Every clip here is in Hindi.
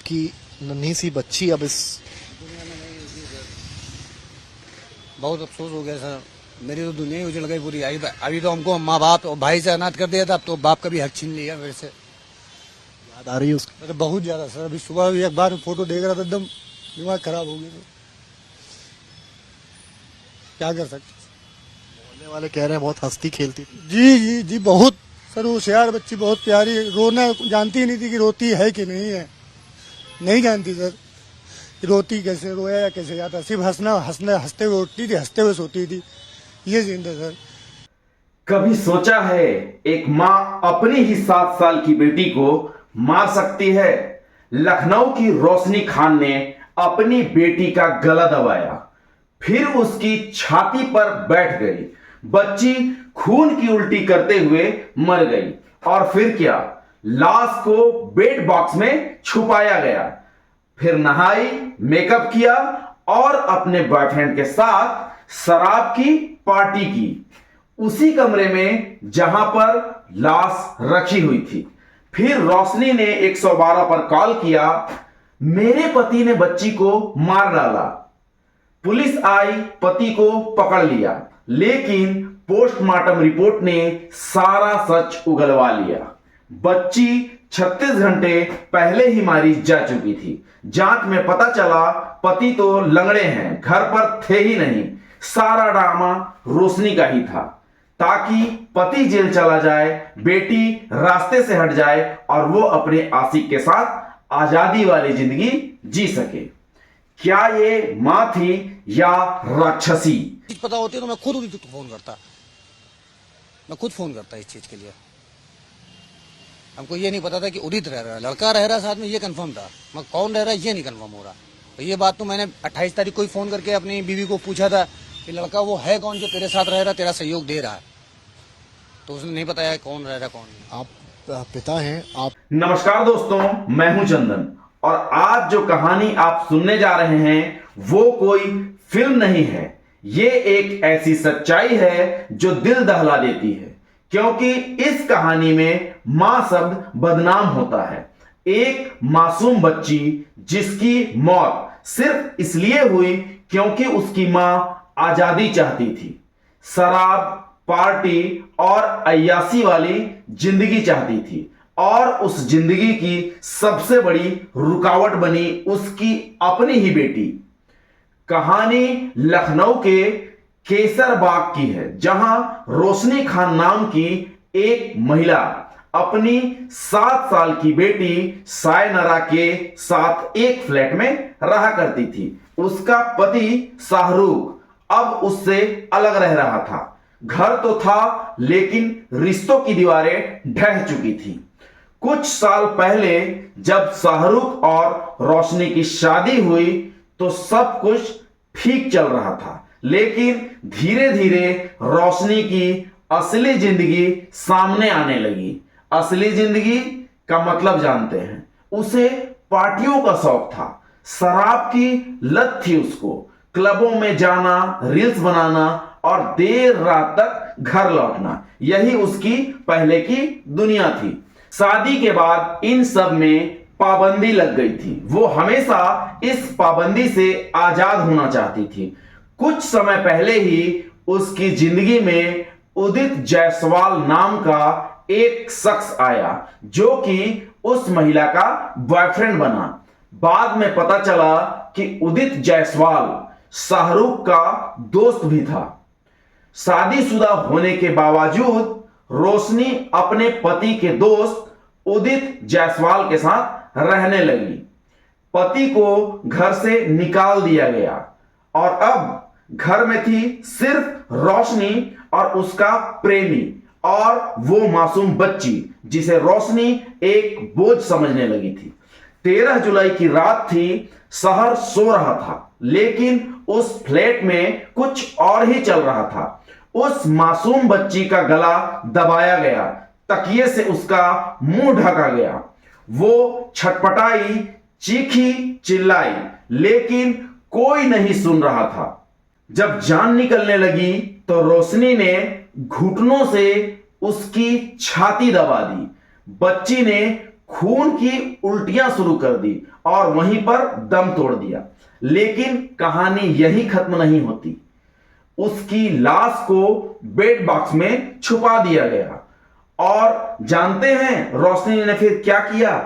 आपकी नन्ही सी बच्ची अब इस दुनिया में नहीं होती सर। बहुत अफसोस हो गया सर, मेरी तो दुनिया ही उजड़ गई पूरी। अभी तो हमको माँ बाप और भाई से अनाथ कर दिया था, अब तो बाप का भी हक छीन लिया मेरे से। याद आ रही है उसकी? अरे बहुत ज्यादा सर, अभी सुबह भी एक बार फोटो देख रहा था, एकदम दिमाग खराब हो गया सर। क्या कर सकते। मोहल्ले वाले कह रहे हैं बहुत हंसती खेलती थी। जी जी जी, बहुत सर, होशियार बच्ची, बहुत प्यारी, रोना जानती ही नहीं थी कि रोती है कि नहीं है, नहीं जानती सर रोती कैसे, रोया या कैसे जाता, सिर्फ हंसते हुए उठती थी, हंसते हुए सोती थी, ये सीन था सर। कभी सोचा है एक माँ अपनी ही 7 साल की बेटी को मार सकती है? लखनऊ की रोशनी खान ने अपनी बेटी का गला दबाया, फिर उसकी छाती पर बैठ गई। बच्ची खून की उल्टी करते हुए मर गई और फिर क्या, लाश को बेड बॉक्स में छुपाया गया। फिर नहाई, मेकअप किया और अपने बॉयफ्रेंड के साथ शराब की पार्टी की, उसी कमरे में जहां पर लाश रखी हुई थी। फिर रोशनी ने 112 पर कॉल किया, मेरे पति ने बच्ची को मार डाला। पुलिस आई, पति को पकड़ लिया, लेकिन पोस्टमार्टम रिपोर्ट ने सारा सच उगलवा लिया। बच्ची 36 घंटे पहले ही मारी जा चुकी थी। जांच में पता चला पति तो लंगड़े हैं, घर पर थे ही नहीं। सारा ड्रामा रोशनी का ही था, ताकि पति जेल चला जाए, बेटी रास्ते से हट जाए और वो अपने आशिक के साथ आजादी वाली जिंदगी जी सके। क्या ये मां थी या राक्षसी? चीज पता होती तो मैं खुद उसी को फोन करता, मैं खुद फोन करता इस चीज के लिए। हमको ये नहीं पता था कि उदित रह रहा है, लड़का रह रहा है साथ में, ये कंफर्म था, मैं कौन रह रहा है ये नहीं कंफर्म हो रहा। तो ये बात तो मैंने 28 तारीख को ही फोन करके अपनी बीवी को पूछा था कि लड़का वो है कौन जो तेरे साथ रह रहा, तेरा सहयोग दे रहा है, तो उसने नहीं बताया कौन रह रहा कौन नहीं। आप पिता हैं आप। नमस्कार दोस्तों, मैं हूं चंदन और आज जो कहानी आप सुनने जा रहे हैं वो कोई फिल्म नहीं है। ये एक ऐसी सच्चाई है जो दिल दहला देती है, क्योंकि इस कहानी में मां शब्द बदनाम होता है। एक मासूम बच्ची जिसकी मौत सिर्फ इसलिए हुई क्योंकि उसकी मां आजादी चाहती थी, शराब, पार्टी और अय्यासी वाली जिंदगी चाहती थी, और उस जिंदगी की सबसे बड़ी रुकावट बनी उसकी अपनी ही बेटी। कहानी लखनऊ के केसरबाग की है, जहां रोशनी खान नाम की एक महिला अपनी 7 साल की बेटी सायनरा के साथ एक फ्लैट में रहा करती थी। उसका पति शाहरुख अब उससे अलग रह रहा था। घर तो था, लेकिन रिश्तों की दीवारें ढह चुकी थी। कुछ साल पहले जब शाहरुख और रोशनी की शादी हुई तो सब कुछ ठीक चल रहा था, लेकिन धीरे धीरे रोशनी की असली जिंदगी सामने आने लगी। असली जिंदगी का मतलब जानते हैं, उसे पार्टियों का शौक था, शराब की लत थी उसको, क्लबों में जाना, रील्स बनाना और देर रात तक घर लौटना, यही उसकी पहले की दुनिया थी। शादी के बाद इन सब में पाबंदी लग गई थी। वो हमेशा इस पाबंदी से आजाद होना चाहती थी। कुछ समय पहले ही उसकी जिंदगी में उदित जायसवाल नाम का एक शख्स आया, जो कि उस महिला का बॉयफ्रेंड बना। बाद में पता चला कि उदित जायसवाल शाहरुख का दोस्त भी था। शादीशुदा होने के बावजूद रोशनी अपने पति के दोस्त उदित जायसवाल के साथ रहने लगी। पति को घर से निकाल दिया गया और अब घर में थी सिर्फ रोशनी और उसका प्रेमी और वो मासूम बच्ची जिसे रोशनी एक बोझ समझने लगी थी। 13 जुलाई की रात थी, शहर सो रहा था, लेकिन उस फ्लैट में कुछ और ही चल रहा था। उस मासूम बच्ची का गला दबाया गया, तकिए से उसका मुंह ढका गया। वो छटपटाई, चीखी, चिल्लाई, लेकिन कोई नहीं सुन रहा था। जब जान निकलने लगी तो रोशनी ने घुटनों से उसकी छाती दबा दी। बच्ची ने खून की उल्टियां शुरू कर दी और वहीं पर दम तोड़ दिया। लेकिन कहानी यही खत्म नहीं होती। उसकी लाश को बेड बॉक्स में छुपा दिया गया। और जानते हैं रोशनी ने फिर क्या किया?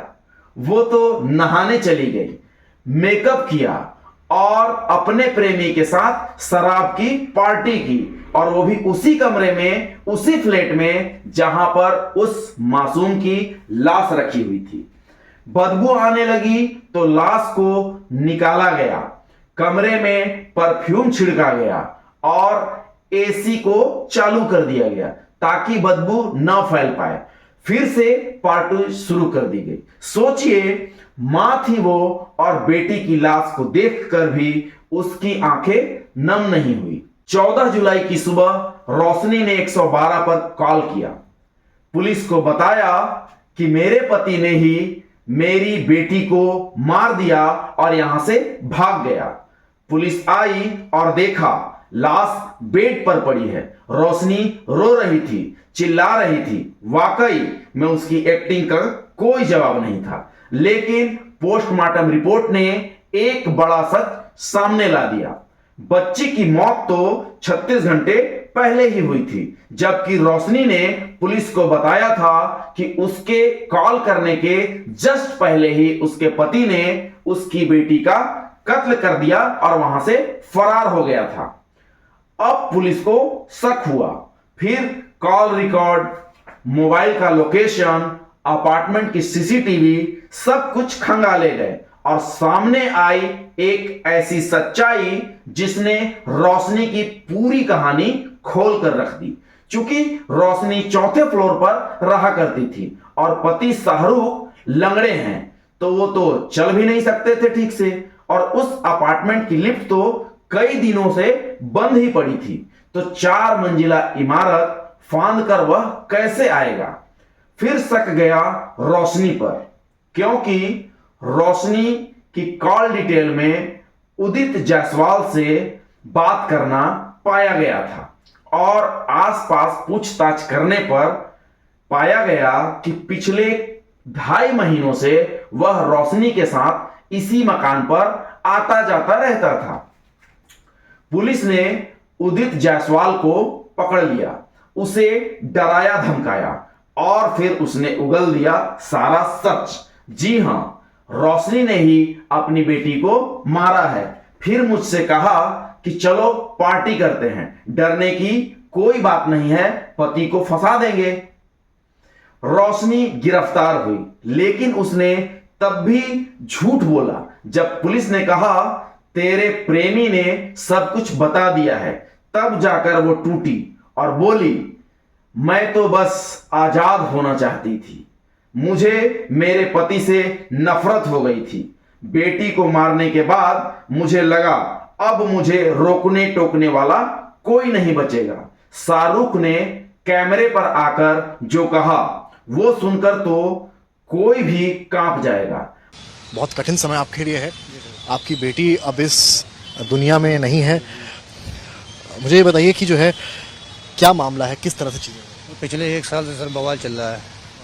वो तो नहाने चली गई, मेकअप किया और अपने प्रेमी के साथ शराब की पार्टी की, और वो भी उसी कमरे में, उसी फ्लैट में जहां पर उस मासूम की लाश रखी हुई थी। बदबू आने लगी तो लाश को निकाला गया, कमरे में परफ्यूम छिड़का गया और एसी को चालू कर दिया गया ताकि बदबू न फैल पाए। फिर से पार्टी शुरू कर दी गई। सोचिए, मां थी वो और बेटी की लाश को देखकर भी उसकी आंखें नम नहीं हुई। 14 जुलाई की सुबह रोशनी ने 112 पर कॉल किया। पुलिस को बताया कि मेरे पति ने ही मेरी बेटी को मार दिया और यहां से भाग गया। पुलिस आई और देखा लाश बेड पर पड़ी है। रोशनी रो रही थी, चिल्ला रही थी। वाकई में उसकी एक्टिंग का कोई जवाब नहीं था। लेकिन पोस्टमार्टम रिपोर्ट ने एक बड़ा सच सामने ला दिया। बच्ची की मौत तो 36 घंटे पहले ही हुई थी, जबकि रोशनी ने पुलिस को बताया था कि उसके कॉल करने के जस्ट पहले ही उसके पति ने उसकी बेटी का कत्ल कर दिया और वहां से फरार हो गया था। अब पुलिस को शक हुआ। फिर कॉल रिकॉर्ड, मोबाइल का लोकेशन, अपार्टमेंट की सीसीटीवी सब कुछ खंगाले गए और सामने आई एक ऐसी सच्चाई जिसने रोशनी की पूरी कहानी खोल कर रख दी। क्योंकि रोशनी 4थे फ्लोर पर रहा करती थी और पति शाहरुख लंगड़े हैं, तो वो तो चल भी नहीं सकते थे ठीक से, और उस अपार्टमेंट की लिफ्ट तो कई दिनों से बंद ही पड़ी थी। तो 4 मंजिला इमारत फांद कर वह कैसे आएगा? फिर शक गया रोशनी पर, क्योंकि रोशनी की कॉल डिटेल में उदित जायसवाल से बात करना पाया गया था और आसपास पूछताछ करने पर पाया गया कि पिछले 2.5 महीनों से वह रोशनी के साथ इसी मकान पर आता जाता रहता था। पुलिस ने उदित जायसवाल को पकड़ लिया, उसे डराया धमकाया और फिर उसने उगल दिया सारा सच। जी हां, रोशनी ने ही अपनी बेटी को मारा है। फिर मुझसे कहा कि चलो पार्टी करते हैं, डरने की कोई बात नहीं है, पति को फंसा देंगे। रोशनी गिरफ्तार हुई, लेकिन उसने तब भी झूठ बोला जब पुलिस ने कहा तेरे प्रेमी ने सब कुछ बता दिया है। तब जाकर वो टूटी और बोली, मैं तो बस आजाद होना चाहती थी, मुझे मेरे पति से नफरत हो गई थी। बेटी को मारने के बाद मुझे लगा अब मुझे रोकने टोकने वाला कोई नहीं बचेगा। शाहरुख ने कैमरे पर आकर जो कहा वो सुनकर तो कोई भी कांप जाएगा। बहुत कठिन समय आपके लिए है। आपकी बेटी अब इस दुनिया में नहीं है। मुझे ये बताइए कि जो है क्या मामला है, किस तरह से चीजें? पिछले 1 साल से सर बवाल चल रहा है।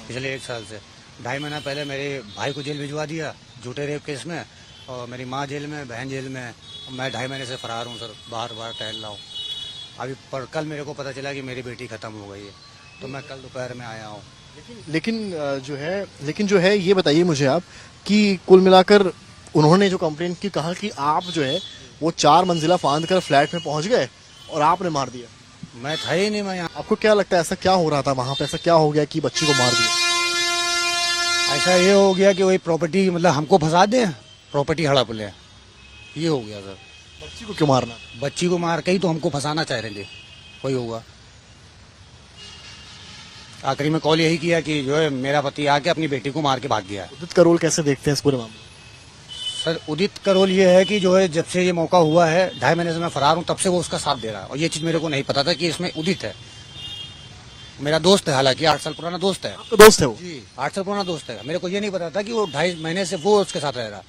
पिछले 1 साल से 2.5 महीना पहले मेरे भाई को जेल भिजवा दिया झूठे रेप केस में, और मेरी माँ जेल में, बहन जेल में। मैं 2.5 महीने से फरार हूँ सर, बाहर टहल रहा हूँ। अभी पर कल मेरे को पता चला कि मेरी बेटी खत्म हो गई है, तो मैं कल दोपहर में आया हूँ। लेकिन जो है ये बताइए मुझे आप कि कुल मिलाकर उन्होंने जो कंप्लेन की, कहा कि आप जो है वो 4 मंजिला फांद कर फ्लैट में पहुंच गए और आपने मार दिया। मैं था ही नहीं, मैं यहाँ। आपको क्या लगता है ऐसा क्या हो रहा था वहां पे? ऐसा क्या हो गया कि बच्ची को मार दिया? ऐसा ये हो गया कि वही प्रॉपर्टी, मतलब हमको फंसा दें, प्रॉपर्टी हड़प ले, ये हो गया सर। बच्ची को क्यों मारना? बच्ची को मार के ही तो हमको फंसाना चाह रहे थे, वही होगा। आखिरी में कॉल यही किया कि जो है मेरा पति आके अपनी बेटी को मार के भाग गया। उदित का रोल कैसे देखते हैं इस पूरे मामले? सर उदित का रोल ये है कि जो है जब से ये मौका हुआ है, 2.5 महीने से मैं फरार हूँ, तब से वो उसका साथ दे रहा है। और ये चीज मेरे को नहीं पता था कि इसमें उदित है। मेरा दोस्त है, हालांकि 8 साल पुराना दोस्त है। आपका दोस्त है वो? जी, 8 साल पुराना दोस्त है। मेरे को ये नहीं पता था कि वो 2.5 महीने से वो उसके साथ रह रहा।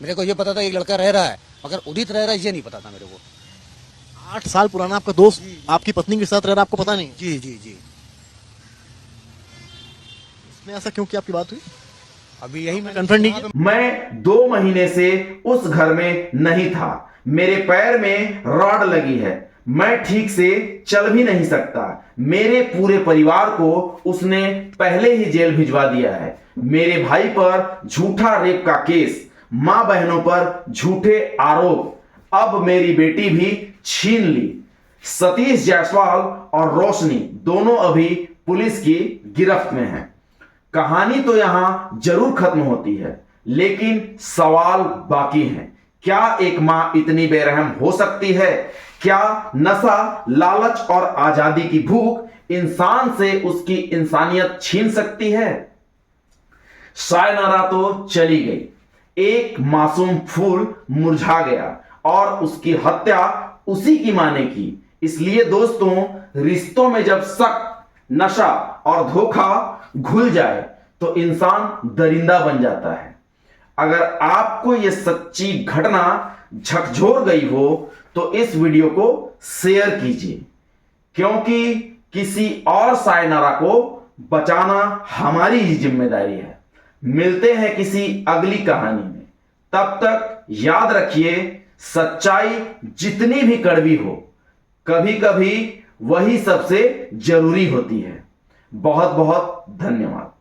मेरे को ये पता था एक लड़का रह रहा है, मगर उदित रह रहा है ये नहीं पता था मेरे को। 8 साल पुराना आपका दोस्त आपकी पत्नी के साथ रह रहा, आपको पता नहीं? जी जी जी। इसने ऐसा क्यों किया, आपकी बात हुई? अभी यही मैं कन्फ्रंट नहीं किया? मैं 2 महीने से उस घर में नहीं था। मेरे पैर में रॉड लगी है, मैं ठीक से चल भी नहीं सकता। मेरे पूरे परिवार को उसने पहले ही जेल भिजवा दिया है। मेरे भाई पर झूठा रेप का केस, मां बहनों पर झूठे आरोप, अब मेरी बेटी भी छीन ली। सतीश जायसवाल और रोशनी दोनों अभी पुलिस की गिरफ्त में हैं। कहानी तो यहां जरूर खत्म होती है, लेकिन सवाल बाकी हैं। क्या एक मां इतनी बेरहम हो सकती है? क्या नशा, लालच और आजादी की भूख इंसान से उसकी इंसानियत छीन सकती है? सायनारा तो चली गई, एक मासूम फूल मुरझा गया और उसकी हत्या उसी की मां ने की। इसलिए दोस्तों, रिश्तों में जब शक, नशा और धोखा घुल जाए तो इंसान दरिंदा बन जाता है। अगर आपको यह सच्ची घटना झकझोर गई हो तो इस वीडियो को शेयर कीजिए, क्योंकि किसी और सायनारा को बचाना हमारी ही जिम्मेदारी है। मिलते हैं किसी अगली कहानी में। तब तक याद रखिए, सच्चाई जितनी भी कड़वी हो, कभी कभी वही सबसे जरूरी होती है। बहुत बहुत धन्यवाद।